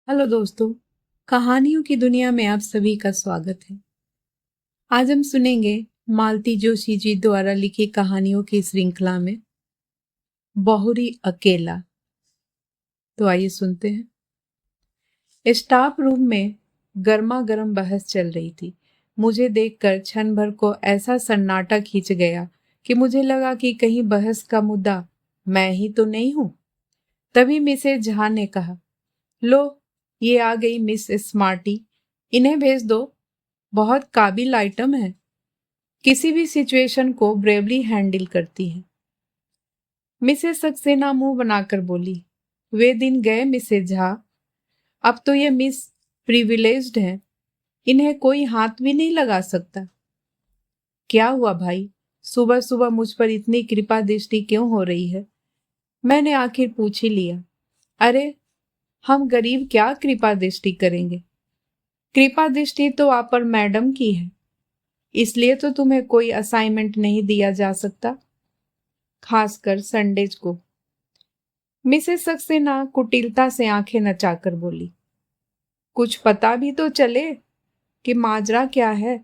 Hello दोस्तों, कहानियों की दुनिया में आप सभी का स्वागत है। आज हम सुनेंगे मालती जोशी जी द्वारा लिखी कहानियों की श्रृंखला में बहुरी अकेला। तो आइए सुनते हैं। स्टाफ रूम में गर्मा गर्म बहस चल रही थी। मुझे देखकर क्षण भर को ऐसा सन्नाटा खींच गया कि मुझे लगा कि कहीं बहस का मुद्दा मैं ही तो नहीं हूं। तभी मिसेज झा ने कहा, लो, ये आ गई मिस स्मार्टी, इन्हें भेज दो। बहुत काबिल आइटम है, किसी भी सिचुएशन को ब्रेवली हैंडल करती है। मिसेस सक्सेना मुंह बनाकर बोली, वे दिन गए मिसेज झा। अब तो ये मिस प्रिविलेज्ड हैं, इन्हें कोई हाथ भी नहीं लगा सकता। क्या हुआ भाई, सुबह सुबह मुझ पर इतनी कृपा दृष्टि क्यों हो रही है? मैंने आखिर पूछ ही लिया। अरे, हम गरीब क्या कृपा दृष्टि करेंगे? कृपा दृष्टि तो आप पर मैडम की है, इसलिए तो तुम्हें कोई असाइनमेंट नहीं दिया जा सकता, खासकर संडेज को। मिसेस सक्सेना कुटिलता से आंखें नचाकर बोली, कुछ पता भी तो चले कि माजरा क्या है।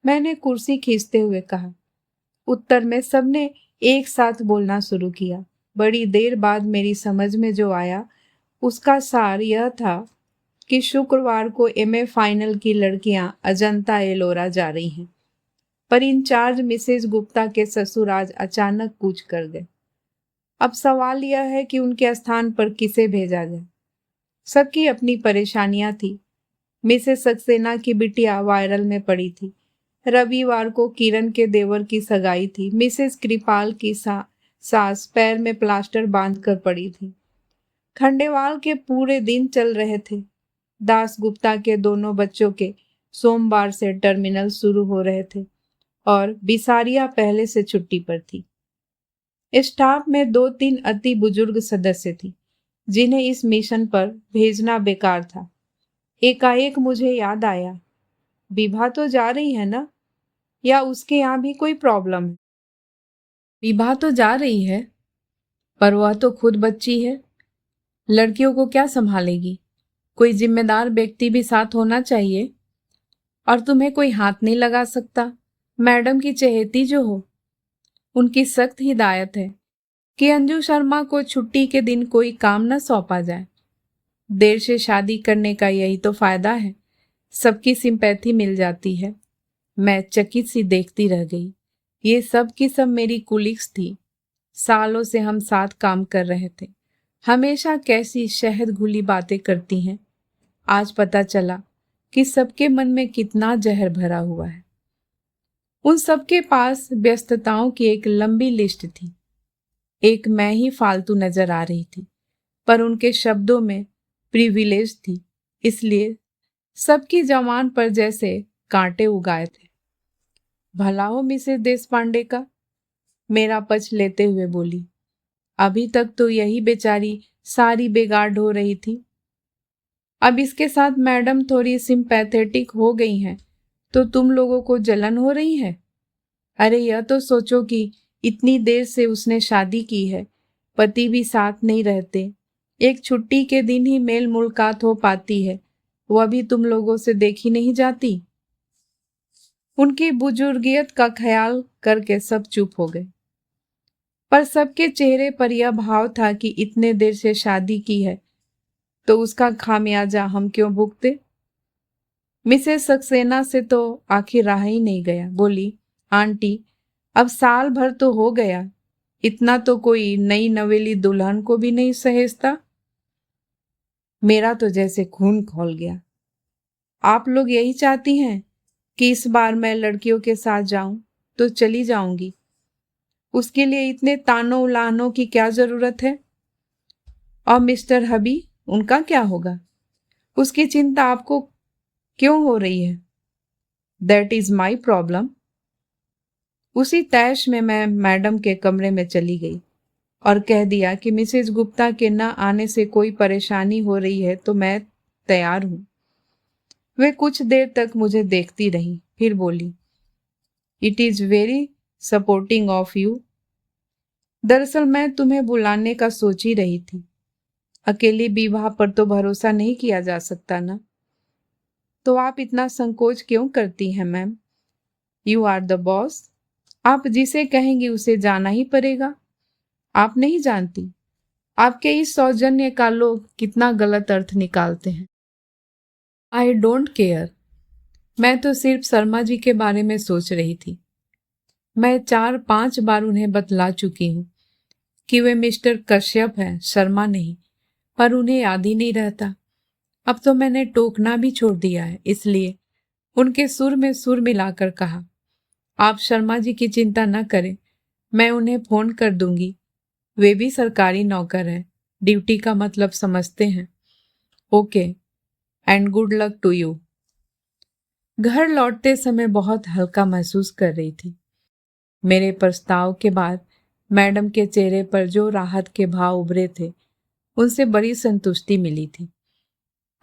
मैंने कुर्सी खींचते हुए कहा। उत्तर में सबने एक साथ बोलना शुरू किया। बड़ी देर बाद मेरी समझ में जो आया उसका सार यह था कि शुक्रवार को एमए फाइनल की लड़कियां अजंता एलोरा जा रही हैं, पर इंचार्ज मिसेस गुप्ता के ससुर आज अचानक कूच कर गए। अब सवाल यह है कि उनके स्थान पर किसे भेजा जाए। सबकी अपनी परेशानियां थी। मिसेस सक्सेना की बिटिया वायरल में पड़ी थी। रविवार को किरण के देवर की सगाई थी। मिसेस कृपाल की सास पैर में प्लास्टर बांधकर पड़ी थी। खंडेवाल के पूरे दिन चल रहे थे। दास गुप्ता के दोनों बच्चों के सोमवार से टर्मिनल शुरू हो रहे थे और बिसारिया पहले से छुट्टी पर थी। स्टाफ में 2-3 अति बुजुर्ग सदस्य थी जिन्हें इस मिशन पर भेजना बेकार था। एकाएक मुझे याद आया, विभा तो जा रही है ना, या उसके यहाँ भी कोई प्रॉब्लम है? विभा तो जा रही है, पर वह तो खुद बच्ची है, लड़कियों को क्या संभालेगी? कोई जिम्मेदार व्यक्ति भी साथ होना चाहिए। और तुम्हें कोई हाथ नहीं लगा सकता। मैडम की चहेती जो हो, उनकी सख्त हिदायत है कि अंजू शर्मा को छुट्टी के दिन कोई काम न सौंपा जाए। देर से शादी करने का यही तो फायदा है, सबकी सिंपैथी मिल जाती है। मैं चकित सी देखती रह गई। ये सब की सब मेरी कुलीग्स थी। सालों से हम साथ काम कर रहे थे। हमेशा कैसी शहद घुली बातें करती हैं। आज पता चला कि सबके मन में कितना जहर भरा हुआ है। उन सबके पास व्यस्तताओं की एक लंबी लिस्ट थी। एक मैं ही फालतू नजर आ रही थी, पर उनके शब्दों में प्रिविलेज थी, इसलिए सबकी जवान पर जैसे कांटे उगाए थे। भला हो मिसेस देशपांडे का, मेरा पक्ष लेते हुए बोली। अभी तक तो यही बेचारी सारी बेगार्ड हो रही थी। अब इसके साथ मैडम थोड़ी सिंपैथेटिक हो गई हैं, तो तुम लोगों को जलन हो रही है। अरे यह तो सोचो कि इतनी देर से उसने शादी की है, पति भी साथ नहीं रहते, एक छुट्टी के दिन ही मेल मुलाकात हो पाती है, वह भी तुम लोगों से देखी नहीं जाती। उनकी बुजुर्गियत का ख्याल करके सब चुप हो गए, पर सबके चेहरे पर यह भाव था कि इतने देर से शादी की है तो उसका खामियाजा हम क्यों भुगते। मिसेस सक्सेना से तो आखिर रहा ही नहीं गया। बोली, आंटी, अब साल भर तो हो गया, इतना तो कोई नई नवेली दुल्हन को भी नहीं सहेजता। मेरा तो जैसे खून खौल गया। आप लोग यही चाहती हैं कि इस बार मैं लड़कियों के साथ जाऊं तो चली जाऊंगी, उसके लिए इतने तानों उलाहनों की क्या जरूरत है? और मिस्टर हबी, उनका क्या होगा? उसकी चिंता आपको क्यों हो रही है? That is my problem. उसी तैश में मैं मैडम के कमरे में चली गई और कह दिया कि मिसेस गुप्ता के न आने से कोई परेशानी हो रही है तो मैं तैयार हूं। वे कुछ देर तक मुझे देखती रही, फिर बोली, it is very supporting of you. दरअसल मैं तुम्हें बुलाने का सोच ही रही थी। अकेले विवाह पर तो भरोसा नहीं किया जा सकता ना। तो आप इतना संकोच क्यों करती हैं ma'am? You are the boss. आप जिसे कहेंगी उसे जाना ही पड़ेगा। आप नहीं जानती आपके इस सौजन्य का लोग कितना गलत अर्थ निकालते हैं। I don't care. मैं तो सिर्फ शर्मा जी के बारे में सोच रही थी। मैं 4-5 बार उन्हें बतला चुकी हूँ कि वे मिस्टर कश्यप हैं, शर्मा नहीं, पर उन्हें याद ही नहीं रहता। अब तो मैंने टोकना भी छोड़ दिया है, इसलिए उनके सुर में सुर मिलाकर कहा, आप शर्मा जी की चिंता न करें, मैं उन्हें फोन कर दूंगी। वे भी सरकारी नौकर हैं, ड्यूटी का मतलब समझते हैं। Okay, and good luck to you. घर लौटते समय बहुत हल्का महसूस कर रही थी। मेरे प्रस्ताव के बाद मैडम के चेहरे पर जो राहत के भाव उभरे थे, उनसे बड़ी संतुष्टि मिली थी।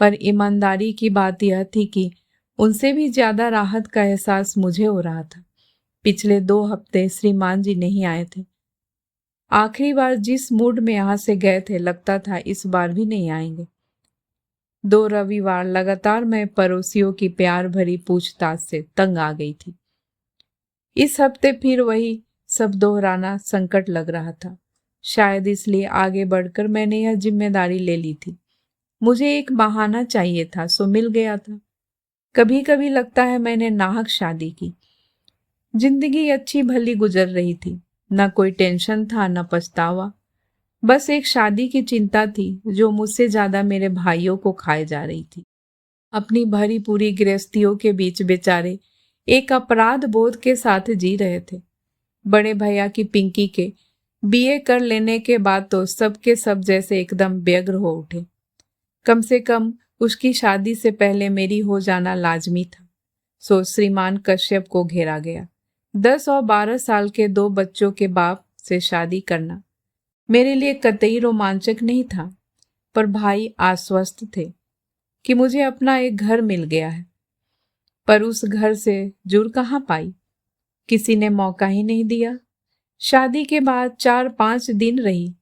पर ईमानदारी की बात यह थी कि उनसे भी ज्यादा राहत का एहसास मुझे हो रहा था। पिछले 2 हफ्ते श्रीमान जी नहीं आए थे। आखिरी बार जिस मूड में यहाँ से गए थे, लगता था इस बार भी नहीं आएंगे। 2 रविवार लगातार मैं पड़ोसियों की प्यार भरी पूछताछ से तंग आ गई थी। इस हफ्ते फिर वही सब दोहराना संकट लग रहा था। शायद इसलिए आगे बढ़कर मैंने यह जिम्मेदारी ले ली थी। मुझे एक बहाना चाहिए था, सो मिल गया था। कभी कभी लगता है मैंने नाहक शादी की। जिंदगी अच्छी भली गुजर रही थी, न कोई टेंशन था न पछतावा। बस एक शादी की चिंता थी जो मुझसे ज्यादा मेरे भाइयों को खाए जा रही थी। अपनी भरी पूरी गृहस्थियों के बीच बेचारे एक अपराध बोध के साथ जी रहे थे। बड़े भैया की पिंकी के बीए कर लेने के बाद तो सबके सब जैसे एकदम व्यग्र हो उठे। कम से कम उसकी शादी से पहले मेरी हो जाना लाजमी था। सो श्रीमान कश्यप को घेरा गया। 10 और 12 साल के 2 बच्चों के बाप से शादी करना मेरे लिए कतई रोमांचक नहीं था, पर भाई आश्वस्त थे कि मुझे अपना एक घर मिल गया है। पर उस घर से जुड़ कहाँ पाई, किसी ने मौका ही नहीं दिया। शादी के बाद 4-5 दिन रही,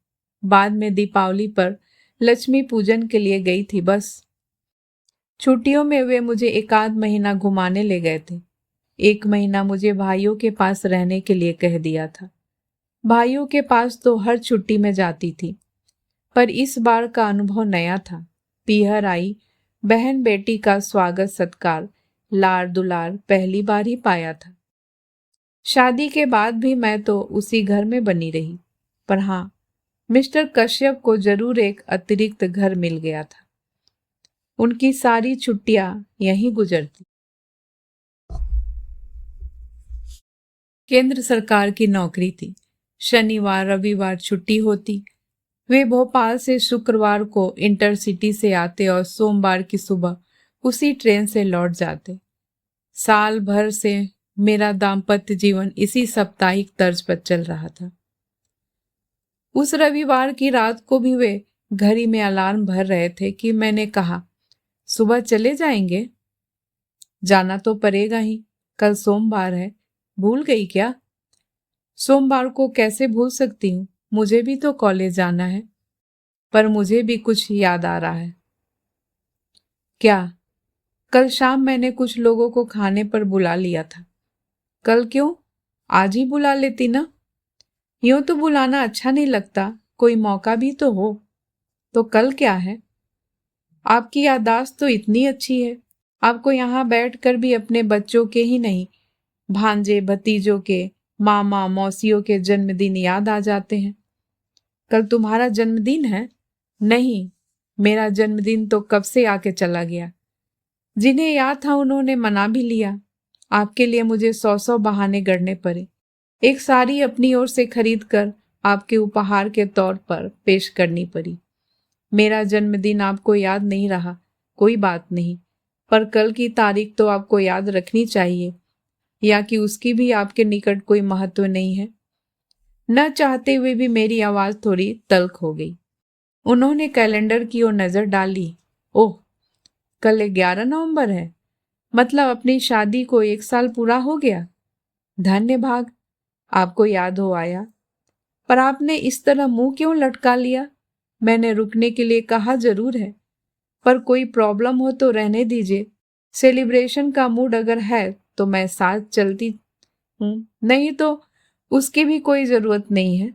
बाद में दीपावली पर लक्ष्मी पूजन के लिए गई थी बस। छुट्टियों में वे मुझे 1 आध महीना घुमाने ले गए थे। 1 महीना मुझे भाइयों के पास रहने के लिए कह दिया था। भाइयों के पास तो हर छुट्टी में जाती थी, पर इस बार का अनुभव नया था। पीहर आई बहन बेटी का स्वागत सत्कार, लाड़ दुलार पहली बार ही पाया था। शादी के बाद भी मैं तो उसी घर में बनी रही, पर हाँ, मिस्टर कश्यप को जरूर एक अतिरिक्त घर मिल गया था। उनकी सारी छुट्टियां यहीं गुजरती। केंद्र सरकार की नौकरी थी। शनिवार रविवार छुट्टी होती। वे भोपाल से शुक्रवार को इंटरसिटी से आते और सोमवार की सुबह उसी ट्रेन से लौट जाते। साल भर से मेरा दाम्पत्य जीवन इसी साप्ताहिक तर्ज पर चल रहा था। उस रविवार की रात को भी वे घड़ी में अलार्म भर रहे थे कि मैंने कहा, सुबह चले जाएंगे? जाना तो पड़ेगा ही, कल सोमवार है, भूल गई क्या? सोमवार को कैसे भूल सकती हूँ, मुझे भी तो कॉलेज जाना है। पर मुझे भी कुछ याद आ रहा है। क्या? कल शाम मैंने कुछ लोगों को खाने पर बुला लिया था। कल क्यों? आज ही बुला लेती ना। यूं तो बुलाना अच्छा नहीं लगता, कोई मौका भी तो हो। तो कल क्या है? आपकी याददाश्त तो इतनी अच्छी है, आपको यहाँ बैठकर भी अपने बच्चों के ही नहीं, भांजे भतीजों के, मामा मौसियों के जन्मदिन याद आ जाते हैं। कल तुम्हारा जन्मदिन है? नहीं, मेरा जन्मदिन तो कब से आके चला गया। जिन्हें याद था उन्होंने मना भी लिया। आपके लिए मुझे 100 बहाने गढ़ने पड़े। एक साड़ी अपनी ओर से खरीद कर आपके उपहार के तौर पर पेश करनी पड़ी। मेरा जन्मदिन आपको याद नहीं रहा, कोई बात नहीं, पर कल की तारीख तो आपको याद रखनी चाहिए, या कि उसकी भी आपके निकट कोई महत्व नहीं है। न चाहते हुए भी मेरी आवाज थोड़ी तल्ख हो गई। उन्होंने कैलेंडर की ओर नजर डाली। ओह, कल 11 नवंबर है, मतलब अपनी शादी को 1 साल पूरा हो गया। धन्य भाग, आपको याद हो आया। पर आपने इस तरह मुंह क्यों लटका लिया? मैंने रुकने के लिए कहा जरूर है, पर कोई प्रॉब्लम हो तो रहने दीजिए। सेलिब्रेशन का मूड अगर है तो मैं साथ चलती हूँ, नहीं तो उसकी भी कोई जरूरत नहीं है।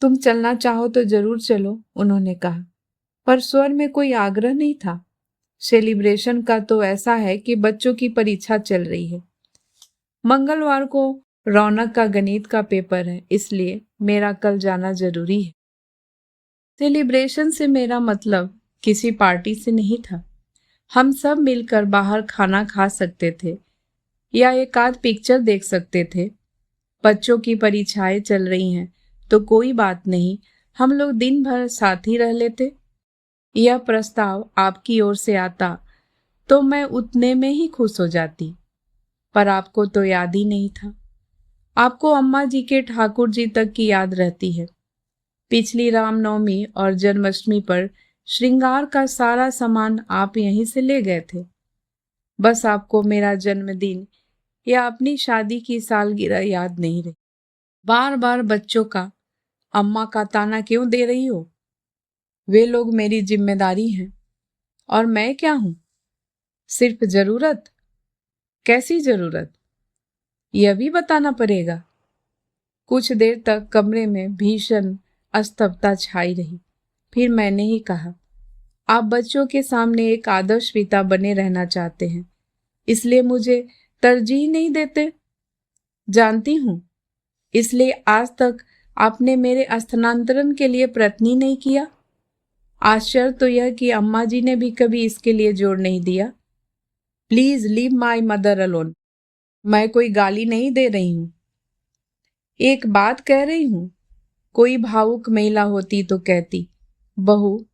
तुम चलना चाहो तो जरूर चलो, उन्होंने कहा, पर स्वर में कोई आग्रह नहीं था। सेलिब्रेशन का तो ऐसा है कि बच्चों की परीक्षा चल रही है। मंगलवार को रौनक का गणित का पेपर है, इसलिए मेरा कल जाना जरूरी है। सेलिब्रेशन से मेरा मतलब किसी पार्टी से नहीं था। हम सब मिलकर बाहर खाना खा सकते थे या एक आध पिक्चर देख सकते थे। बच्चों की परीक्षाएं चल रही हैं तो कोई बात नहीं, हम लोग दिन भर साथ ही रह लेते। यह प्रस्ताव आपकी ओर से आता तो मैं उतने में ही खुश हो जाती, पर आपको तो याद ही नहीं था। आपको अम्मा जी के ठाकुर जी तक की याद रहती है। पिछली रामनवमी और जन्माष्टमी पर श्रृंगार का सारा सामान आप यहीं से ले गए थे। बस आपको मेरा जन्मदिन या अपनी शादी की सालगिरह याद नहीं रही। बार बार बच्चों का अम्मा का ताना क्यों दे रही हो? वे लोग मेरी जिम्मेदारी हैं और मैं क्या हूं? सिर्फ जरूरत। कैसी जरूरत, यह भी बताना पड़ेगा। कुछ देर तक कमरे में भीषण स्तब्धता छाई रही। फिर मैंने ही कहा, आप बच्चों के सामने एक आदर्श पिता बने रहना चाहते हैं, इसलिए मुझे तरजीह नहीं देते। जानती हूं, इसलिए आज तक आपने मेरे स्थानांतरण के लिए प्रयत्न ही नहीं किया। आश्चर्य तो यह कि अम्मा जी ने भी कभी इसके लिए जोर नहीं दिया। Please leave my mother alone. मैं कोई गाली नहीं दे रही हूं, एक बात कह रही हूं। कोई भावुक महिला होती तो कहती, बहू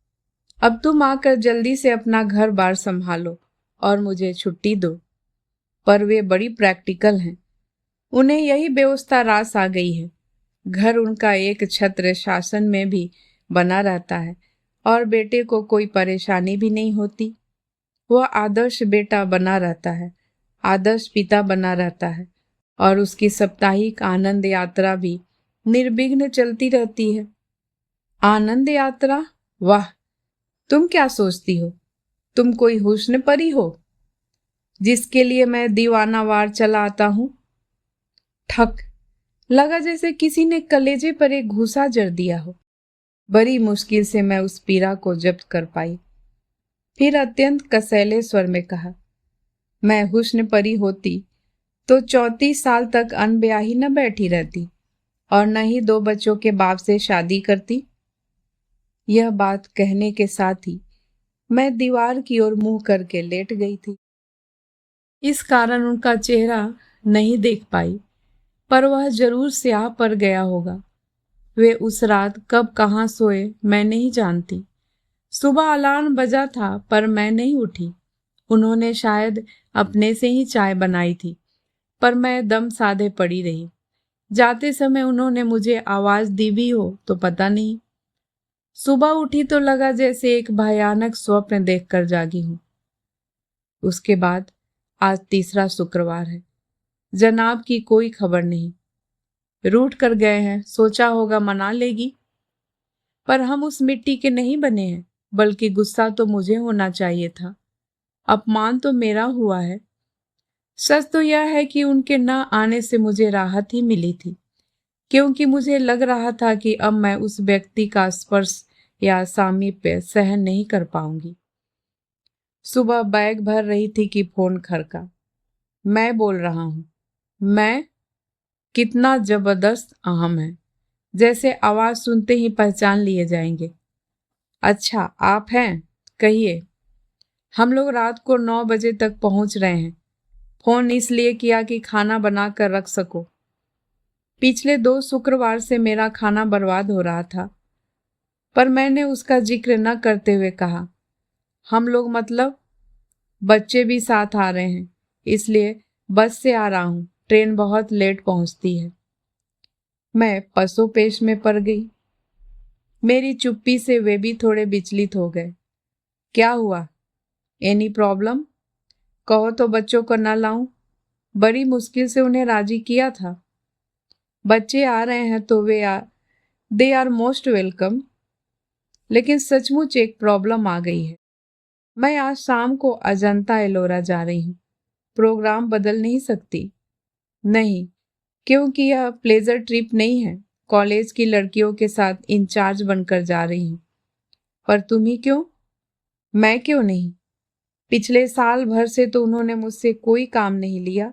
अब तुम आकर जल्दी से अपना घर बार संभालो और मुझे छुट्टी दो। पर वे बड़ी प्रैक्टिकल हैं, उन्हें यही बेवस्ता रास आ गई है। घर उनका एक छत्र शासन में भी बना रहता है और बेटे को कोई परेशानी भी नहीं होती। वह आदर्श बेटा बना रहता है, आदर्श पिता बना रहता है और उसकी साप्ताहिक आनंद यात्रा भी निर्विघ्न चलती रहती है। आनंद यात्रा? वाह, तुम क्या सोचती हो? तुम कोई हुस्न परी हो जिसके लिए मैं दीवानावार चला आता हूं? ठक लगा जैसे किसी ने कलेजे पर एक घूसा जड़ दिया हो। बड़ी मुश्किल से मैं उस पीड़ा को जब्त कर पाई। फिर अत्यंत कसैले स्वर में कहा, मैं हुस्न परी होती तो 34 साल तक अनब्याही न बैठी रहती और न ही 2 बच्चों के बाप से शादी करती। यह बात कहने के साथ ही मैं दीवार की ओर मुंह करके लेट गई थी। इस कारण उनका चेहरा नहीं देख पाई, पर वह जरूर स्याह पर गया होगा। वे उस रात कब कहाँ सोए मैं नहीं जानती। सुबह अलार्म बजा था पर मैं नहीं उठी। उन्होंने शायद अपने से ही चाय बनाई थी, पर मैं दम साधे पड़ी रही। जाते समय उन्होंने मुझे आवाज दी भी हो तो पता नहीं। सुबह उठी तो लगा जैसे एक भयानक स्वप्न देखकर जागी हूं। उसके बाद आज तीसरा शुक्रवार है। जनाब की कोई खबर नहीं। रूठ कर गए हैं, सोचा होगा मना लेगी, पर हम उस मिट्टी के नहीं बने हैं, बल्कि गुस्सा तो मुझे होना चाहिए था। अपमान तो मेरा हुआ है। सच तो यह है कि उनके न आने से मुझे राहत ही मिली थी, क्योंकि मुझे लग रहा था कि अब मैं उस व्यक्ति का स्पर्श या सामीप्य सहन नहीं कर पाऊंगी। सुबह बैग भर रही थी कि फोन खड़का। मैं बोल रहा हूं। मैं? कितना जबरदस्त अहम है, जैसे आवाज सुनते ही पहचान लिए जाएंगे। अच्छा आप हैं, कहिए। हम लोग रात को 9 बजे तक पहुंच रहे हैं। फोन इसलिए किया कि खाना बना कर रख सको। पिछले 2 शुक्रवार से मेरा खाना बर्बाद हो रहा था, पर मैंने उसका जिक्र न करते हुए कहा, हम लोग मतलब बच्चे भी साथ आ रहे हैं, इसलिए बस से आ रहा हूं, ट्रेन बहुत लेट पहुंचती है। मैं पसोपेश में पड़ गई। मेरी चुप्पी से वे भी थोड़े विचलित हो गए। क्या हुआ? Any problem? कहो तो बच्चों को न लाऊं। बड़ी मुश्किल से उन्हें राजी किया था। बच्चे आ रहे हैं तो दे आर मोस्ट वेलकम। लेकिन सचमुच एक प्रॉब्लम आ गई है। मैं आज शाम को अजंता एलोरा जा रही हूँ। प्रोग्राम बदल नहीं सकती। नहीं, क्योंकि यह प्लेजर ट्रिप नहीं है। कॉलेज की लड़कियों के साथ इंचार्ज बनकर जा रही हूँ। पर तुम ही क्यों? मैं क्यों नहीं? पिछले साल भर से तो उन्होंने मुझसे कोई काम नहीं लिया।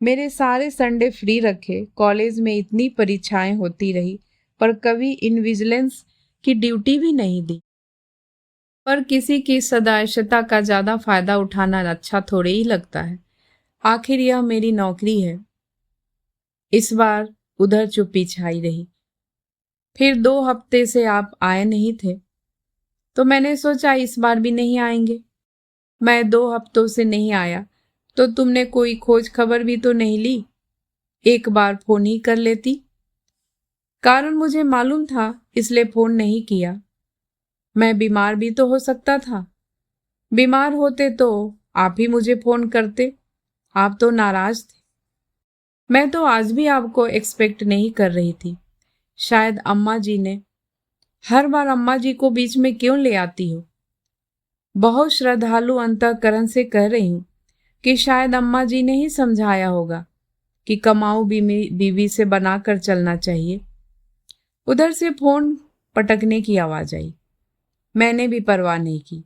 मेरे सारे संडे फ्री रखे। कॉलेज में इतनी परीक्षाएं होती रही, पर कभी इनविजिलेंस की ड्यूटी भी नहीं दी। पर किसी की सदाशता का ज्यादा फायदा उठाना अच्छा थोड़े ही लगता है। आखिर यह मेरी नौकरी है। इस बार उधर चुप्पी छाई रही। फिर 2 हफ्ते से आप आए नहीं थे, तो मैंने सोचा इस बार भी नहीं आएंगे। मैं 2 हफ्तों से नहीं आया तो तुमने कोई खोज खबर भी तो नहीं ली। एक बार फोन ही कर लेती। कारण मुझे मालूम था, इसलिए फोन नहीं किया। मैं बीमार भी तो हो सकता था। बीमार होते तो आप ही मुझे फोन करते। आप तो नाराज थे। मैं तो आज भी आपको एक्सपेक्ट नहीं कर रही थी। शायद अम्मा जी ने। हर बार अम्मा जी को बीच में क्यों ले आती हो? बहुत श्रद्धालु अंतःकरण से कह रही हूं कि शायद अम्मा जी ने ही समझाया होगा कि कमाऊ बीवी से बनाकर चलना चाहिए। उधर से फोन पटकने की आवाज आई। मैंने भी परवाह नहीं की।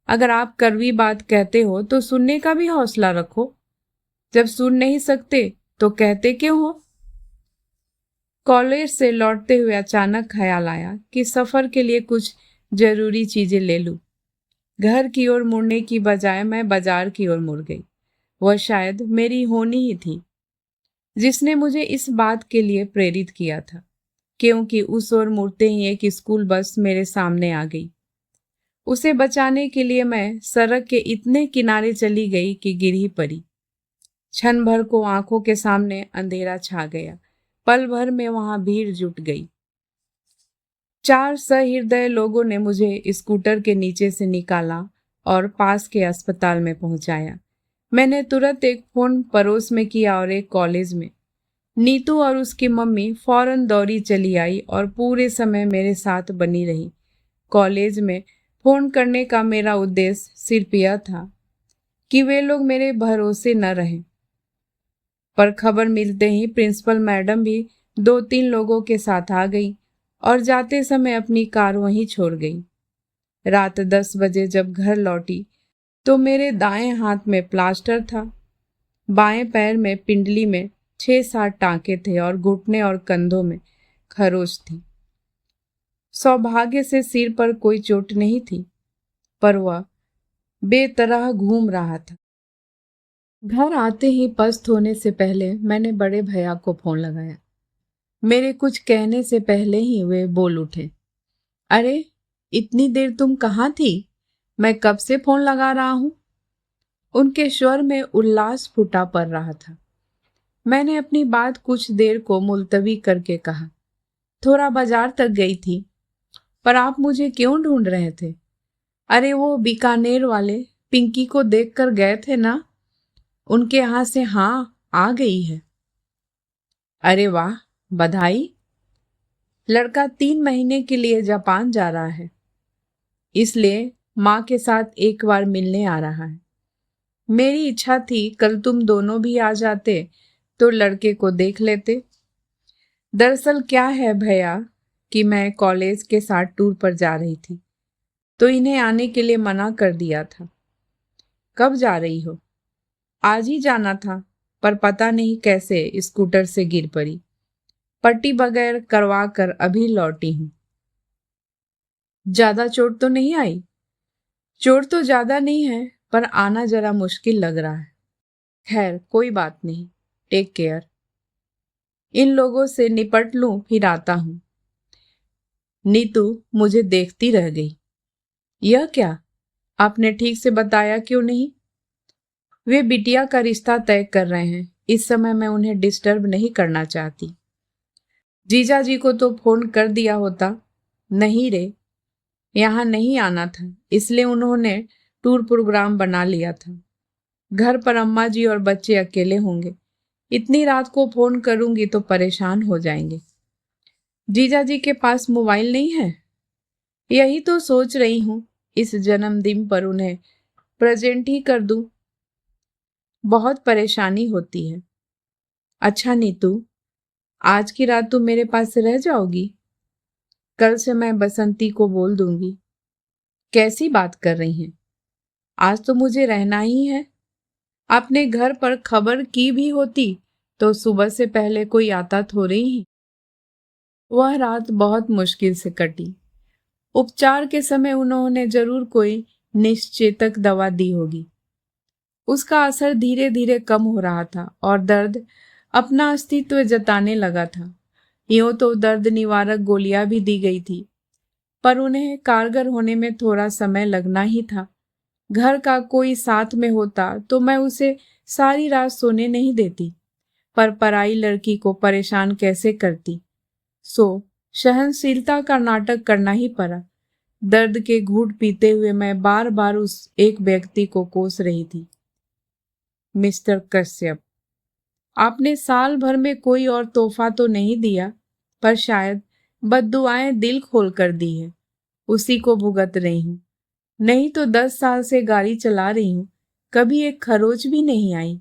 अगर आप कड़वी बात कहते हो तो सुनने का भी हौसला रखो। जब सुन नहीं सकते तो कहते क्यों हो? कॉलेज से लौटते हुए अचानक ख्याल आया कि सफर के लिए कुछ जरूरी चीजें ले लूं। घर की ओर मुड़ने की बजाय मैं बाजार की ओर मुड़ गई। वह शायद मेरी होनी ही थी जिसने मुझे इस बात के लिए प्रेरित किया था, क्योंकि उस ओर मुड़ते ही एक स्कूल बस मेरे सामने आ गई। उसे बचाने के लिए मैं सड़क के इतने किनारे चली गई कि गिर ही पड़ी। क्षण भर को आंखों के सामने अंधेरा छा गया। पल भर में वहां भीड़ जुट गई। 4 सहृदय लोगों ने मुझे स्कूटर के नीचे से निकाला और पास के अस्पताल में पहुंचाया। मैंने तुरंत एक फोन पड़ोस में किया और एक कॉलेज में। नीतू और उसकी मम्मी फौरन दौड़ी चली आई और पूरे समय मेरे साथ बनी रही। कॉलेज में फोन करने का मेरा उद्देश्य सिर्फ यह था कि वे लोग मेरे भरोसे न रहें। पर खबर मिलते ही प्रिंसिपल मैडम भी 2-3 लोगों के साथ आ गई और जाते समय अपनी कार वहीं छोड़ गई। रात 10 बजे जब घर लौटी तो मेरे दाएं हाथ में प्लास्टर था। बाएं पैर में पिंडली में 6-7 टांके थे और घुटने और कंधों में खरोच थी। सौभाग्य से सिर पर कोई चोट नहीं थी, पर वह बेतरह घूम रहा था। घर आते ही पस्त होने से पहले मैंने बड़े भैया को फोन लगाया। मेरे कुछ कहने से पहले ही वे बोल उठे, अरे इतनी देर तुम कहाँ थी? मैं कब से फोन लगा रहा हूं। उनके स्वर में उल्लास फूटा पड़ रहा था। मैंने अपनी बात कुछ देर को मुलतवी करके कहा, थोड़ा बाजार तक गई थी। पर आप मुझे क्यों ढूंढ रहे थे? अरे वो बीकानेर वाले पिंकी को देखकर गए थे ना, उनके यहाँ से हाँ आ गई है। अरे वाह, बधाई। लड़का 3 महीने के लिए जापान जा रहा है, इसलिए माँ के साथ एक बार मिलने आ रहा है। मेरी इच्छा थी कल तुम दोनों भी आ जाते तो लड़के को देख लेते। दरअसल क्या है भैया कि मैं कॉलेज के साथ टूर पर जा रही थी, तो इन्हें आने के लिए मना कर दिया था। कब जा रही हो? आज ही जाना था, पर पता नहीं कैसे स्कूटर से गिर पड़ी। पट्टी बगैर करवा कर अभी लौटी हूं। ज्यादा चोट तो नहीं आई? चोट तो ज्यादा नहीं है, पर आना जरा मुश्किल लग रहा है। खैर कोई बात नहीं, टेक केयर। इन लोगों से निपट लूं फिर आता हूं। नीतू मुझे देखती रह गई। यह क्या? आपने ठीक से बताया क्यों नहीं? वे बिटिया का रिश्ता तय कर रहे हैं। इस समय मैं उन्हें डिस्टर्ब नहीं करना चाहती। जीजा जी को तो फोन कर दिया होता। नहीं रे, यहाँ नहीं आना था, इसलिए उन्होंने टूर प्रोग्राम बना लिया था। घर पर अम्मा जी और बच्चे अकेले होंगे। इतनी रात को फोन करूंगी तो परेशान हो जाएंगे। जीजा जी के पास मोबाइल नहीं है? यही तो सोच रही हूँ, इस जन्मदिन पर उन्हें प्रेजेंट ही कर दूं। बहुत परेशानी होती है। अच्छा नीतू, आज की रात तुम मेरे पास रह जाओगी? कल से मैं बसंती को बोल दूंगी। कैसी बात कर रही हैं? आज तो मुझे रहना ही है। आपने घर पर खबर की भी होती तो सुबह से पहले कोई आता थोड़े ही। वह रात बहुत मुश्किल से कटी। उपचार के समय उन्होंने जरूर कोई निश्चेतक दवा दी होगी। उसका असर धीरे धीरे कम हो रहा था और दर्द अपना अस्तित्व जताने लगा था। यूं तो दर्द निवारक गोलियां भी दी गई थी, पर उन्हें कारगर होने में थोड़ा समय लगना ही था। घर का कोई साथ में होता तो मैं उसे सारी रात सोने नहीं देती, पर पराई लड़की को परेशान कैसे करती। सो सहनशीलता का नाटक करना ही पड़ा। दर्द के घूंट पीते हुए मैं बार बार उस एक व्यक्ति को कोस रही थी। मिस्टर कश्यप, आपने साल भर में कोई और तोहफा तो नहीं दिया, पर शायद बद्दुआएं दिल खोल कर दी है, उसी को भुगत रही हूँ। नहीं तो 10 साल से गाड़ी चला रही हूँ, कभी एक खरोच भी नहीं आई।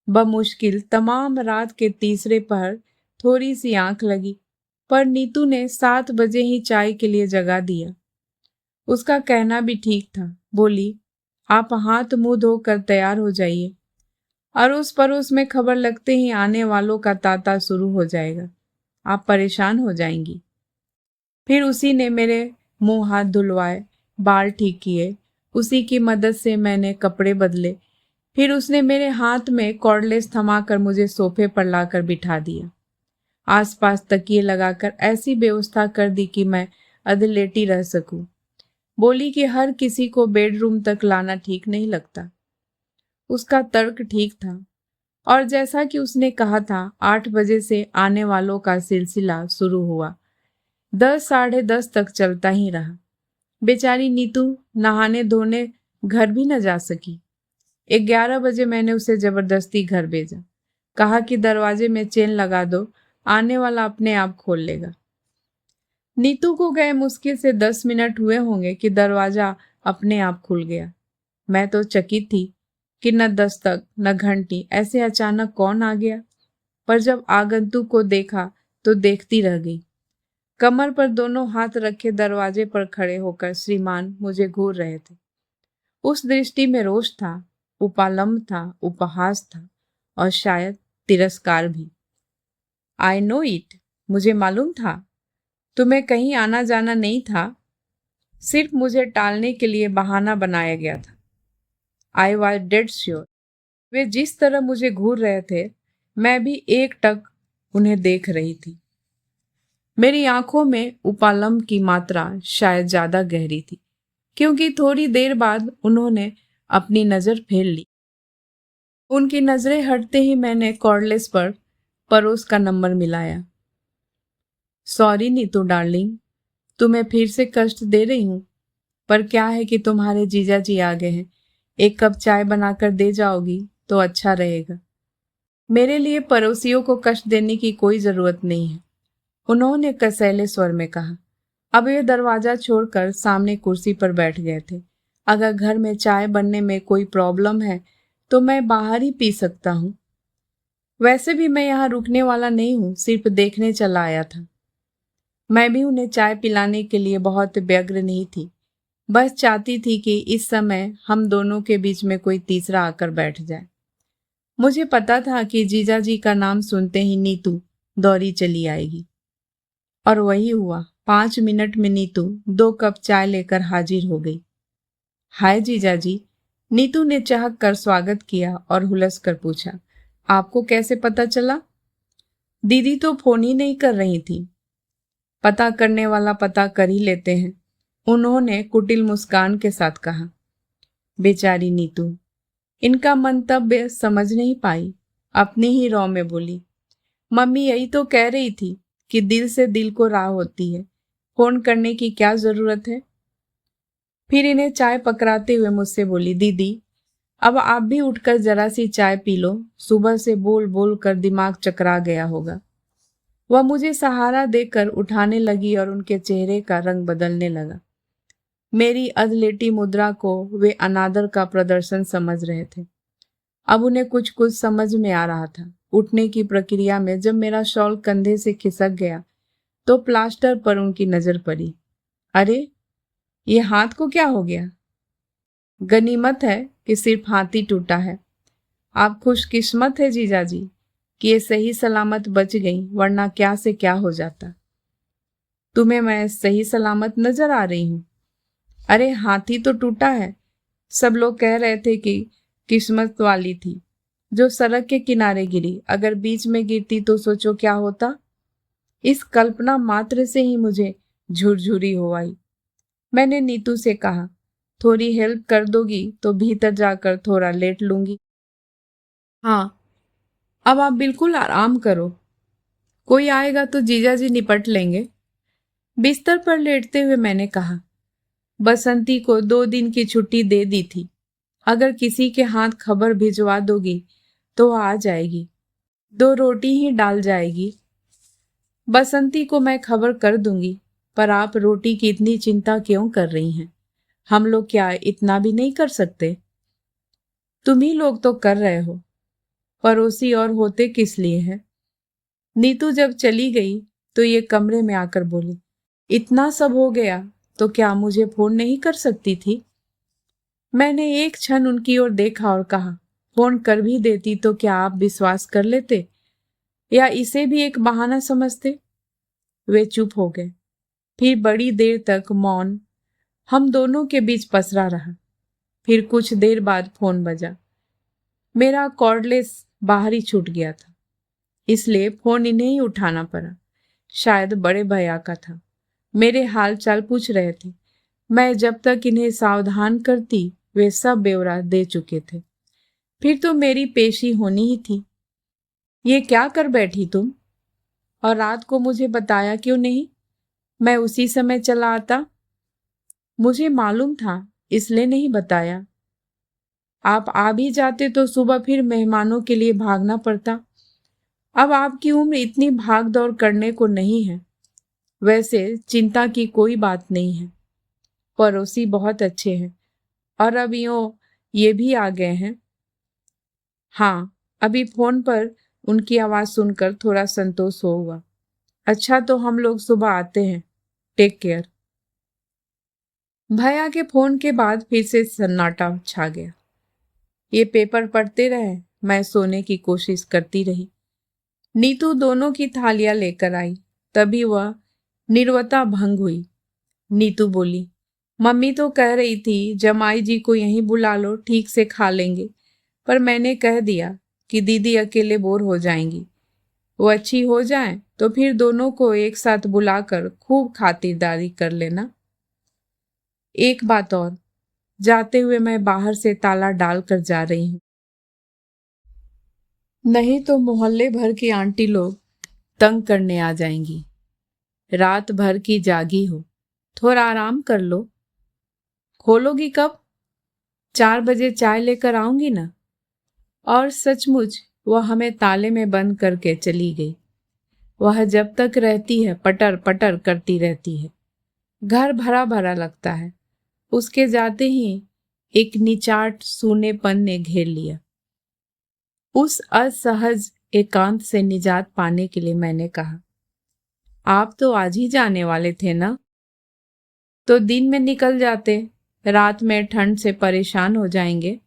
बमुश्किल तमाम रात के तीसरे पहर थोड़ी सी आंख लगी, पर नीतू ने 7 बजे ही चाय के लिए जगा दिया। उसका कहना भी ठीक था। बोली, आप हाथ मुंह धोकर तैयार हो जाइए, अड़ोस पड़ोस में खबर लगते ही आने वालों का तांता शुरू हो जाएगा। आप परेशान हो जाएंगी। फिर उसी ने मेरे मुंह हाथ धुलवाए, बाल ठीक किए, उसी की मदद से मैंने कपड़े बदले। फिर उसने मेरे हाथ में कॉर्डलेस थमाकर मुझे सोफे पर लाकर बिठा दिया। आसपास तकिए लगाकर ऐसी व्यवस्था कर दी कि मैं अधलेटी रह सकूं। बोली कि हर किसी को बेडरूम तक लाना ठीक नहीं लगता। उसका तर्क ठीक था, और जैसा कि उसने कहा था, 8 बजे से आने वालों का सिलसिला शुरू हुआ। 10 साढ़े 10 तक चलता ही रहा। बेचारी नीतू नहाने धोने घर भी न जा सकी। 11 बजे मैंने उसे जबरदस्ती घर भेजा। कहा कि दरवाजे में चेन लगा दो, आने वाला अपने आप खोल लेगा। नीतू को गए मुश्किल से 10 मिनट हुए होंगे कि दरवाजा अपने आप खुल गया। मैं तो चकित थी कि न दस्तक न घंटी, ऐसे अचानक कौन आ गया। पर जब आगंतुक को देखा तो देखती रह गई। कमर पर दोनों हाथ रखे दरवाजे पर खड़े होकर श्रीमान मुझे घूर रहे थे। उस दृष्टि में रोष था, उपालंब था, उपहास था और शायद तिरस्कार भी। आई नो इट, मुझे मालूम था। तुम्हें कहीं आना जाना नहीं था, सिर्फ मुझे टालने के लिए बहाना बनाया गया था। I was dead sure. वे जिस तरह मुझे घूर रहे थे, मैं भी एक टक उन्हें देख रही थी। मेरी आंखों में उपालंब की मात्रा शायद ज्यादा गहरी थी, क्योंकि थोड़ी देर बाद उन्होंने अपनी नजर फेर ली। उनकी नजरें हटते ही मैंने कॉर्डलेस पर पड़ोस का नंबर मिलाया। सॉरी नीतू डार्लिंग, तुम्हें फिर से कष्ट दे रही हूँ, पर क्या है कि तुम्हारे जीजा जी आ गए हैं। एक कप चाय बनाकर दे जाओगी तो अच्छा रहेगा। मेरे लिए पड़ोसियों को कष्ट देने की कोई जरूरत नहीं है, उन्होंने कसैले स्वर में कहा। अब वे दरवाजा छोड़कर सामने कुर्सी पर बैठ गए थे। अगर घर में चाय बनने में कोई प्रॉब्लम है तो मैं बाहर ही पी सकता हूँ। वैसे भी मैं यहाँ रुकने वाला नहीं हूँ, सिर्फ देखने चला आया था। मैं भी उन्हें चाय पिलाने के लिए बहुत व्यग्र नहीं थी, बस चाहती थी कि इस समय हम दोनों के बीच में कोई तीसरा आकर बैठ जाए। मुझे पता था कि जीजा जी का नाम सुनते ही नीतू दौड़ी चली आएगी, और वही हुआ। 5 मिनट में नीतू 2 कप चाय लेकर हाजिर हो गई। हाय जीजा जी, नीतू ने चाहक कर स्वागत किया और हुलस कर पूछा, आपको कैसे पता चला? दीदी तो फोन ही नहीं कर रही थी। पता करने वाला पता कर ही लेते हैं, उन्होंने कुटिल मुस्कान के साथ कहा। बेचारी नीतू इनका मंतव्य समझ नहीं पाई, अपनी ही रौ में बोली, मम्मी यही तो कह रही थी कि दिल से दिल को राह होती है, फोन करने की क्या जरूरत है। फिर इन्हें चाय पकड़ाते हुए मुझसे बोली, दीदी अब आप भी उठकर जरा सी चाय पी लो, सुबह से बोल बोल कर दिमाग चकरा गया होगा। वह मुझे सहारा देकर उठाने लगी और उनके चेहरे का रंग बदलने लगा। मेरी अधलेटी मुद्रा को वे अनादर का प्रदर्शन समझ रहे थे। अब उन्हें कुछ कुछ समझ में आ रहा था। उठने की प्रक्रिया में जब मेरा शॉल कंधे से खिसक गया तो प्लास्टर पर उनकी नजर पड़ी। अरे, ये हाथ को क्या हो गया? गनीमत है कि सिर्फ हाथ ही टूटा है। आप खुशकिस्मत है जीजाजी कि ये सही सलामत बच गई, वरना क्या से क्या हो जाता। तुम्हें मैं सही सलामत नजर आ रही हूँ? अरे, हाथी तो टूटा है। सब लोग कह रहे थे कि किस्मत वाली थी जो सड़क के किनारे गिरी। अगर बीच में गिरती तो सोचो क्या होता। इस कल्पना मात्र से ही मुझे झुरझुरी हो आई। मैंने नीतू से कहा, थोड़ी हेल्प कर दोगी तो भीतर जाकर थोड़ा लेट लूंगी। हाँ, अब आप बिल्कुल आराम करो, कोई आएगा तो जीजाजी निपट लेंगे। बिस्तर पर लेटते हुए मैंने कहा, बसंती को 2 दिन की छुट्टी दे दी थी। अगर किसी के हाथ खबर भिजवा दोगी तो आ जाएगी, 2 रोटी ही डाल जाएगी। बसंती को मैं खबर कर दूंगी, पर आप रोटी की इतनी चिंता क्यों कर रही हैं? हम लोग क्या इतना भी नहीं कर सकते? तुम ही लोग तो कर रहे हो, पड़ोसी और होते किस लिए हैं? नीतू जब चली गई तो ये कमरे में आकर बोली, इतना सब हो गया तो क्या मुझे फोन नहीं कर सकती थी? मैंने एक क्षण उनकी ओर देखा और कहा, फोन कर भी देती तो क्या आप विश्वास कर लेते या इसे भी एक बहाना समझते? वे चुप हो गए। फिर बड़ी देर तक मौन हम दोनों के बीच पसरा रहा। फिर कुछ देर बाद फोन बजा। मेरा कॉर्डलेस बाहर ही छूट गया था, इसलिए फोन इन्हें ही उठाना पड़ा। शायद बड़े भैया का था। मेरे हाल चाल पूछ रहे थे। मैं जब तक इन्हें सावधान करती वे सब ब्यौरा दे चुके थे। फिर तो मेरी पेशी होनी ही थी। ये क्या कर बैठी तुम? और रात को मुझे बताया क्यों नहीं? मैं उसी समय चला आता। मुझे मालूम था, इसलिए नहीं बताया। आप आ भी जाते तो सुबह फिर मेहमानों के लिए भागना पड़ता। अब आपकी उम्र इतनी भाग दौड़ करने को नहीं है। वैसे चिंता की कोई बात नहीं है। पड़ोसी बहुत अच्छे हैं और अब ये भी आ गए हैं। हाँ, अभी फोन पर उनकी आवाज सुनकर थोड़ा संतोष हुआ। अच्छा, तो हम लोग सुबह आते हैं। Take care. भैया के फोन के बाद फिर से सन्नाटा छा गया। ये पेपर पढ़ते रहे, मैं सोने की कोशिश करती रही। नीतू दोनों की थालियां लेकर आई, तभी वह निर्वता भंग हुई। नीतू बोली, मम्मी तो कह रही थी जमाई जी को यहीं बुला लो, ठीक से खा लेंगे, पर मैंने कह दिया कि दीदी अकेले बोर हो जाएंगी। वो अच्छी हो जाए तो फिर दोनों को एक साथ बुलाकर खूब खातिरदारी कर लेना। एक बात और, जाते हुए मैं बाहर से ताला डालकर जा रही हूँ, नहीं तो मोहल्ले भर की आंटी लोग तंग करने आ जाएंगी। रात भर की जागी हो, थोड़ा आराम कर लो। खोलोगी कब? 4 बजे चाय लेकर आऊंगी ना। और सचमुच वह हमें ताले में बंद करके चली गई। वह जब तक रहती है पटर पटर करती रहती है। घर भरा भरा लगता है। उसके जाते ही एक निचाट सूनेपन ने घेर लिया। उस असहज एकांत से निजात पाने के लिए मैंने कहा, आप तो आज ही जाने वाले थे ना? तो दिन में निकल जाते, रात में ठंड से परेशान हो जाएंगे।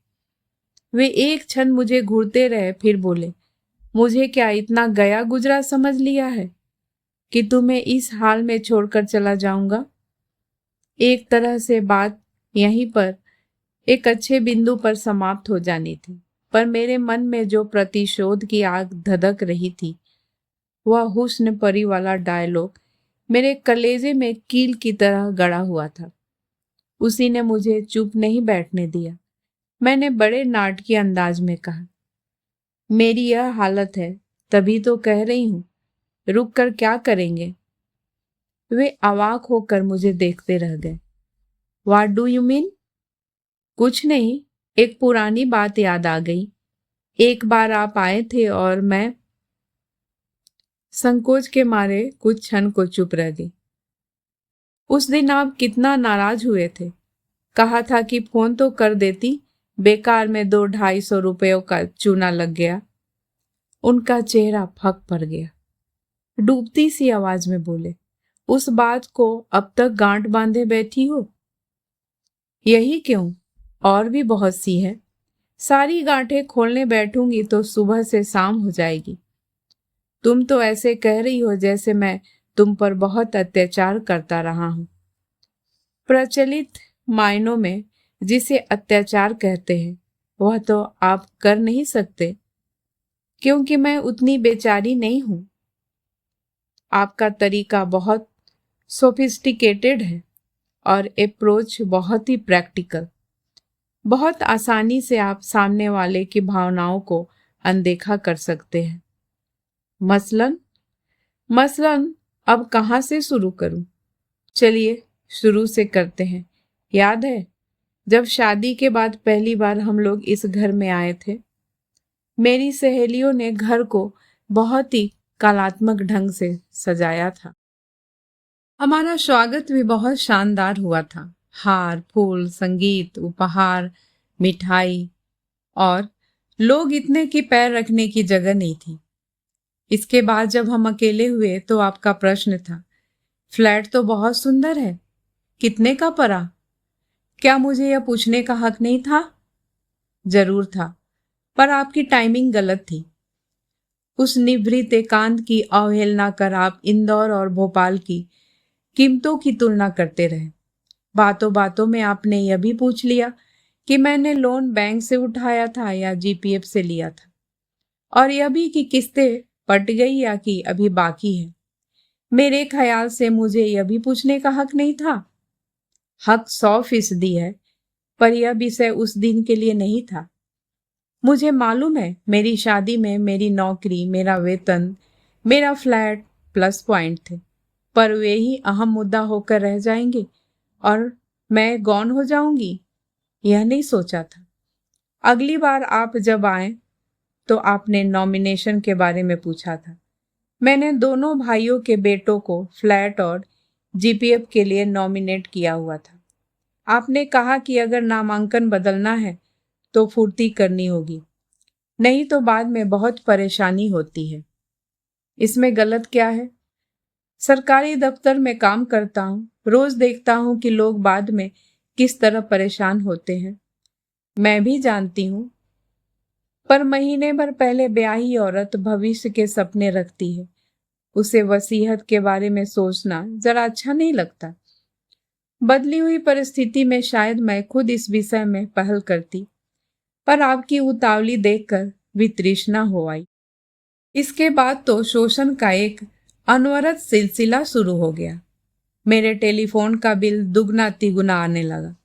वे एक क्षण मुझे घूरते रहे, फिर बोले, मुझे क्या इतना गया गुजरा समझ लिया है कि तुम्हें इस हाल में छोड़कर चला जाऊंगा? एक तरह से बात यहीं पर एक अच्छे बिंदु पर समाप्त हो जानी थी, पर मेरे मन में जो प्रतिशोध की आग धधक रही थी, वह हुस्न परी वाला डायलॉग मेरे कलेजे में कील की तरह गड़ा हुआ था। उसी ने मुझे चुप नहीं बैठने दिया। मैंने बड़े नाटकीय अंदाज में कहा, मेरी यह हालत है तभी तो कह रही हूं, रुक कर क्या करेंगे? वे अवाक होकर मुझे देखते रह गए। What do you mean? कुछ नहीं, एक पुरानी बात याद आ गई। एक बार आप आए थे और मैं संकोच के मारे कुछ क्षण को चुप रह गई। उस दिन आप कितना नाराज हुए थे। कहा था कि फोन तो कर देती, बेकार में 200-250 रुपयों का चूना लग गया। उनका चेहरा फक पड़ गया। डूबती सी आवाज में बोले, उस बात को अब तक गांठ बांधे बैठी हो? यही क्यों, और भी बहुत सी है। सारी गांठें खोलने बैठूंगी तो सुबह से शाम हो जाएगी। तुम तो ऐसे कह रही हो जैसे मैं तुम पर बहुत अत्याचार करता रहा हूं। प्रचलित मायनों में जिसे अत्याचार कहते हैं वह तो आप कर नहीं सकते, क्योंकि मैं उतनी बेचारी नहीं हूं। आपका तरीका बहुत सोफिस्टिकेटेड है और अप्रोच बहुत ही प्रैक्टिकल। बहुत आसानी से आप सामने वाले की भावनाओं को अनदेखा कर सकते हैं। मसलन अब कहाँ से शुरू करूं? चलिए शुरू से करते हैं। याद है जब शादी के बाद पहली बार हम लोग इस घर में आए थे? मेरी सहेलियों ने घर को बहुत ही कलात्मक ढंग से सजाया था। हमारा स्वागत भी बहुत शानदार हुआ था। हार, फूल, संगीत, उपहार, मिठाई, और लोग इतने कि पैर रखने की जगह नहीं थी। इसके बाद जब हम अकेले हुए तो आपका प्रश्न था, फ्लैट तो बहुत सुंदर है, कितने का पड़ा? क्या मुझे यह पूछने का हक नहीं था? जरूर था, पर आपकी टाइमिंग गलत थी। उस निभृत एकांत की अवहेलना कर आप इंदौर और भोपाल की कीमतों की तुलना करते रहे। बातों बातों में आपने यह भी पूछ लिया कि मैंने लोन बैंक से उठाया था या जीपीएफ से लिया था, और यह भी कि किस्तें पट गई या कि अभी बाकी है। मेरे ख्याल से मुझे यह भी पूछने का हक नहीं था। हक 100% है, पर यह विषय उस दिन के लिए नहीं था। मुझे मालूम है मेरी शादी में मेरी नौकरी, मेरा वेतन, मेरा फ्लैट प्लस पॉइंट थे, पर वे ही अहम मुद्दा होकर रह जाएंगे और मैं गौन हो जाऊंगी, यह नहीं सोचा था। अगली बार आप जब आए तो आपने नॉमिनेशन के बारे में पूछा था। मैंने दोनों भाइयों के बेटों को फ्लैट और जीपीएफ के लिए नॉमिनेट किया हुआ था। आपने कहा कि अगर नामांकन बदलना है तो फुर्ती करनी होगी, नहीं तो बाद में बहुत परेशानी होती है। इसमें गलत क्या है? सरकारी दफ्तर में काम करता हूँ, रोज देखता हूँ कि लोग बाद में किस तरह परेशान होते हैं। मैं भी जानती हूँ, पर महीने भर पहले ब्याही औरत भविष्य के सपने रखती है। उसे वसीयत के बारे में सोचना जरा अच्छा नहीं लगता। बदली हुई परिस्थिति में शायद मैं खुद इस विषय में पहल करती, पर आपकी उतावली देखकर वितृष्णा हो आई। इसके बाद तो शोषण का एक अनवरत सिलसिला शुरू हो गया। मेरे टेलीफोन का बिल दुगना तिगुना आने लगा।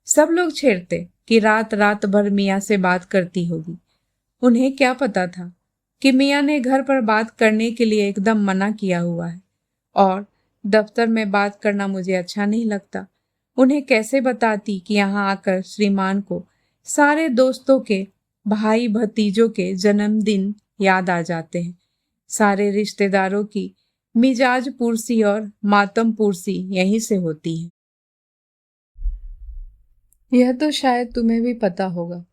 सब लोग छेड़ते कि रात रात भर मियाँ से बात करती होगी। उन्हें क्या पता था कि मियाँ ने घर पर बात करने के लिए एकदम मना किया हुआ है, और दफ्तर में बात करना मुझे अच्छा नहीं लगता। उन्हें कैसे बताती कि यहाँ आकर श्रीमान को सारे दोस्तों के, भाई भतीजों के जन्मदिन याद आ जाते हैं। सारे रिश्तेदारों की मिजाज पुरसी और मातम पुरसी यहीं से होती है। यह तो शायद तुम्हें भी पता होगा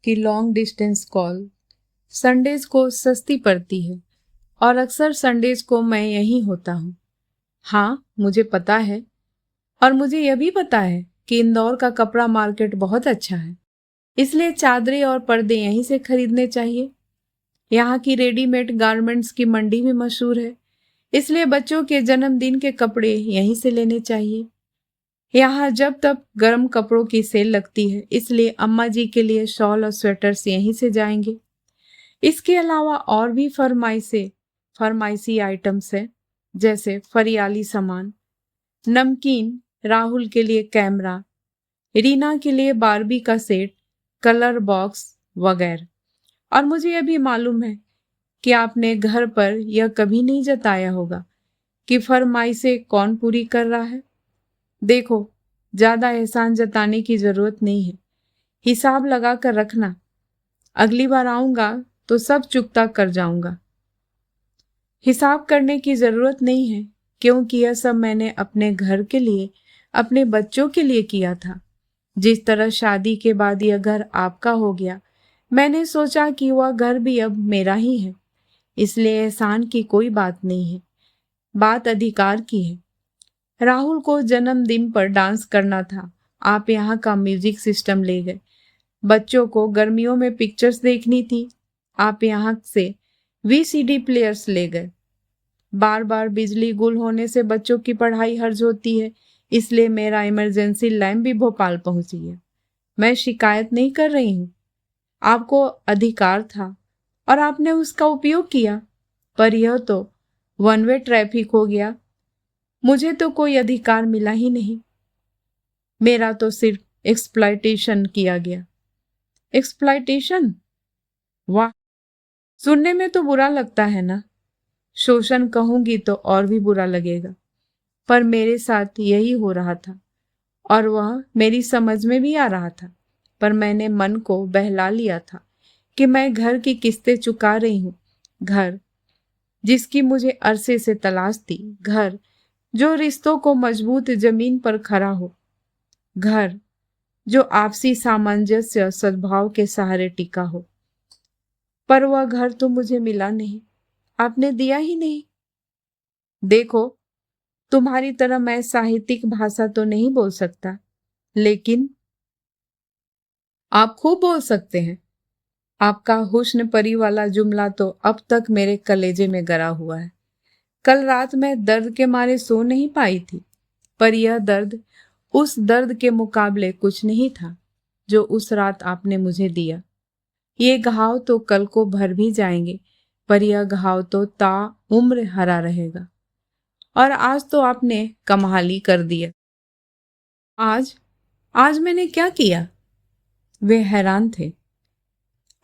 कि लॉन्ग डिस्टेंस कॉल संडेज को सस्ती पड़ती है, और अक्सर संडेज को मैं यहीं होता हूँ। हाँ, मुझे पता है, और मुझे यह भी पता है कि इंदौर का कपड़ा मार्केट बहुत अच्छा है, इसलिए चादरें और पर्दे यहीं से खरीदने चाहिए। यहाँ की रेडीमेड गारमेंट्स की मंडी भी मशहूर है, इसलिए बच्चों के जन्मदिन के कपड़े यहीं से लेने चाहिए। यहाँ जब तब गर्म कपड़ों की सेल लगती है, इसलिए अम्मा जी के लिए शॉल और स्वेटर्स यहीं से जाएंगे। इसके अलावा और भी फरमाइशी आइटम्स हैं, जैसे फरियाली सामान, नमकीन, राहुल के लिए कैमरा, रीना के लिए बारबी का सेट, कलर बॉक्स वगैरह। और मुझे यह भी मालूम है कि आपने घर पर यह कभी नहीं जताया होगा कि फरमाइशें कौन पूरी कर रहा है। देखो, ज्यादा एहसान जताने की जरूरत नहीं है, हिसाब लगा कर रखना। अगली बार आऊंगा तो सब चुकता कर जाऊंगा। हिसाब करने की जरूरत नहीं है, क्योंकि यह सब मैंने अपने घर के लिए, अपने बच्चों के लिए किया था। जिस तरह शादी के बाद यह घर आपका हो गया, मैंने सोचा कि वह घर भी अब मेरा ही है। इसलिए एहसान की कोई बात नहीं है, बात अधिकार की है। राहुल को जन्मदिन पर डांस करना था, आप यहाँ का म्यूजिक सिस्टम ले गए। बच्चों को गर्मियों में पिक्चर्स देखनी थी, आप यहाँ से वीसीडी प्लेयर्स ले गए। बार बार बिजली गुल होने से बच्चों की पढ़ाई हर्ज होती है, इसलिए मेरा इमरजेंसी लैंप भी भोपाल पहुंची है। मैं शिकायत नहीं कर रही हूँ, आपको अधिकार था और आपने उसका उपयोग किया, पर यह तो वन वे ट्रैफिक हो गया। मुझे तो कोई अधिकार मिला ही नहीं, मेरा तो सिर्फ एक्सप्लॉयटेशन किया गया। एक्सप्लॉयटेशन? वाह, सुनने में तो बुरा लगता है ना। शोषण कहूंगी तो और भी बुरा लगेगा, पर मेरे साथ यही हो रहा था और वह मेरी समझ में भी आ रहा था। पर मैंने मन को बहला लिया था कि मैं घर की किस्तें चुका रही हूँ, घर जिसकी मुझे अरसे से तलाश थी, घर जो रिश्तों को मजबूत जमीन पर खड़ा हो, घर जो आपसी सामंजस्य सद्भाव के सहारे टिका हो। पर वह घर तो मुझे मिला नहीं, आपने दिया ही नहीं। देखो, तुम्हारी तरह मैं साहित्यिक भाषा तो नहीं बोल सकता, लेकिन आप खूब बोल सकते हैं। आपका हुस्न परी वाला जुमला तो अब तक मेरे कलेजे में गरा हुआ है। कल रात मैं दर्द के मारे सो नहीं पाई थी, पर यह दर्द उस दर्द के मुकाबले कुछ नहीं था जो उस रात आपने मुझे दिया। ये घाव तो कल को भर भी जाएंगे, पर यह घाव तो ता उम्र हरा रहेगा। और आज तो आपने कमाल कर दिया। आज आज मैंने क्या किया? वे हैरान थे।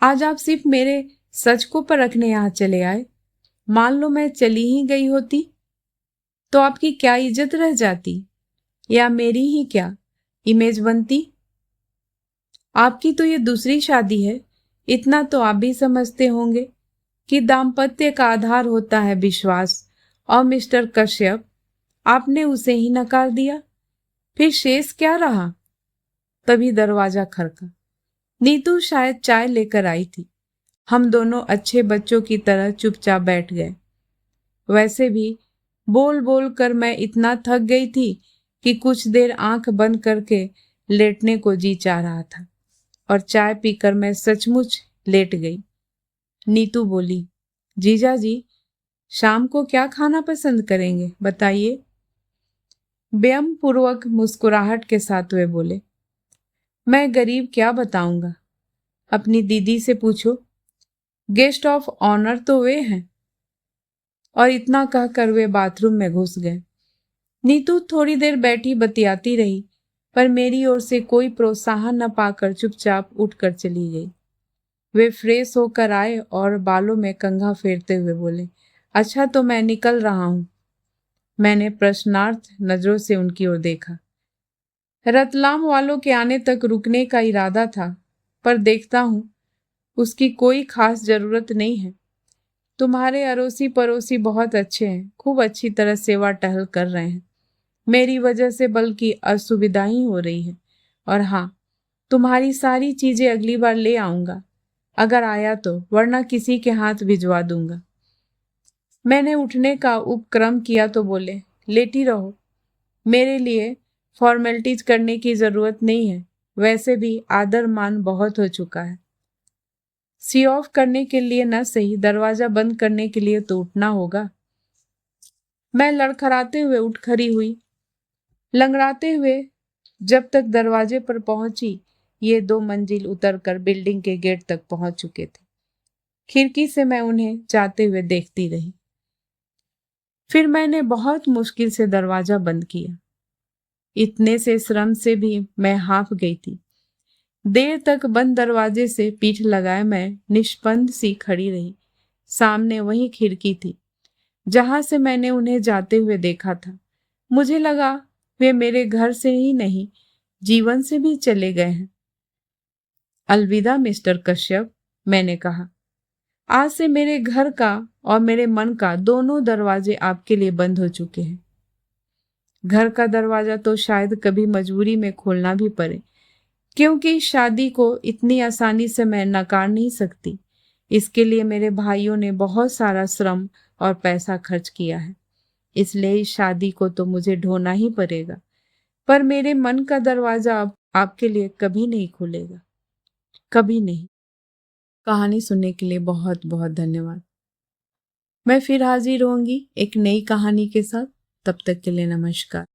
आज आप सिर्फ मेरे सच को परखने यहाँ चले आए। मान लो मैं चली ही गई होती तो आपकी क्या इज्जत रह जाती, या मेरी ही क्या इमेज बनती? आपकी तो ये दूसरी शादी है, इतना तो आप भी समझते होंगे कि दाम्पत्य का आधार होता है विश्वास। और मिस्टर कश्यप, आपने उसे ही नकार दिया, फिर शेष क्या रहा? तभी दरवाजा खड़का। नीतू शायद चाय लेकर आई थी। हम दोनों अच्छे बच्चों की तरह चुपचाप बैठ गए। वैसे भी बोल बोल कर मैं इतना थक गई थी कि कुछ देर आंख बंद करके लेटने को जी चाह रहा था, और चाय पीकर मैं सचमुच लेट गई। नीतू बोली, जीजा जी, शाम को क्या खाना पसंद करेंगे, बताइए। व्यंग पूर्वक मुस्कुराहट के साथ वे बोले, मैं गरीब क्या बताऊंगा, अपनी दीदी से पूछो, गेस्ट ऑफ ऑनर तो वे हैं। और इतना कहकर वे बाथरूम में घुस गए। नीतू थोड़ी देर बैठी बतियाती रही, पर मेरी ओर से कोई प्रोत्साहन न पाकर चुपचाप उठकर चली गई। वे फ्रेश होकर आए और बालों में कंघा फेरते हुए बोले, अच्छा तो मैं निकल रहा हूं। मैंने प्रश्नार्थ नजरों से उनकी ओर देखा। रतलाम वालों के आने तक रुकने का इरादा था, पर देखता हूं उसकी कोई खास जरूरत नहीं है। तुम्हारे अड़ोसी पड़ोसी बहुत अच्छे हैं, खूब अच्छी तरह सेवा टहल कर रहे हैं। मेरी वजह से बल्कि असुविधा ही हो रही है। और हाँ, तुम्हारी सारी चीजें अगली बार ले आऊंगा, अगर आया तो, वरना किसी के हाथ भिजवा दूंगा। मैंने उठने का उपक्रम किया तो बोले, लेटी रहो, मेरे लिए फॉर्मेलिटीज करने की जरूरत नहीं है, वैसे भी आदर मान बहुत हो चुका है। सी ऑफ करने के लिए न सही, दरवाजा बंद करने के लिए तो उठना होगा। मैं लड़खड़ाते हुए उठ खड़ी हुई। लंगड़ाते हुए जब तक दरवाजे पर पहुंची, ये 2 मंजिल उतरकर बिल्डिंग के गेट तक पहुंच चुके थे। खिड़की से मैं उन्हें जाते हुए देखती रही। फिर मैंने बहुत मुश्किल से दरवाजा बंद किया। इतने से श्रम से भी मैं हांफ गई थी। देर तक बंद दरवाजे से पीठ लगाए मैं निष्पंद सी खड़ी रही। सामने वही खिड़की थी जहां से मैंने उन्हें जाते हुए देखा था। मुझे लगा वे मेरे घर से ही नहीं, जीवन से भी चले गए हैं। अलविदा मिस्टर कश्यप, मैंने कहा। आज से मेरे घर का और मेरे मन का दोनों दरवाजे आपके लिए बंद हो चुके हैं। घर का दरवाजा तो शायद कभी मजबूरी में खोलना भी पड़े, क्योंकि शादी को इतनी आसानी से मैं नकार नहीं सकती। इसके लिए मेरे भाइयों ने बहुत सारा श्रम और पैसा खर्च किया है, इसलिए इस शादी को तो मुझे ढोना ही पड़ेगा। पर मेरे मन का दरवाजा अब आपके लिए कभी नहीं खुलेगा, कभी नहीं। कहानी सुनने के लिए बहुत बहुत धन्यवाद। मैं फिर हाजिर होंगी एक नई कहानी के साथ। तब तक के लिए नमस्कार।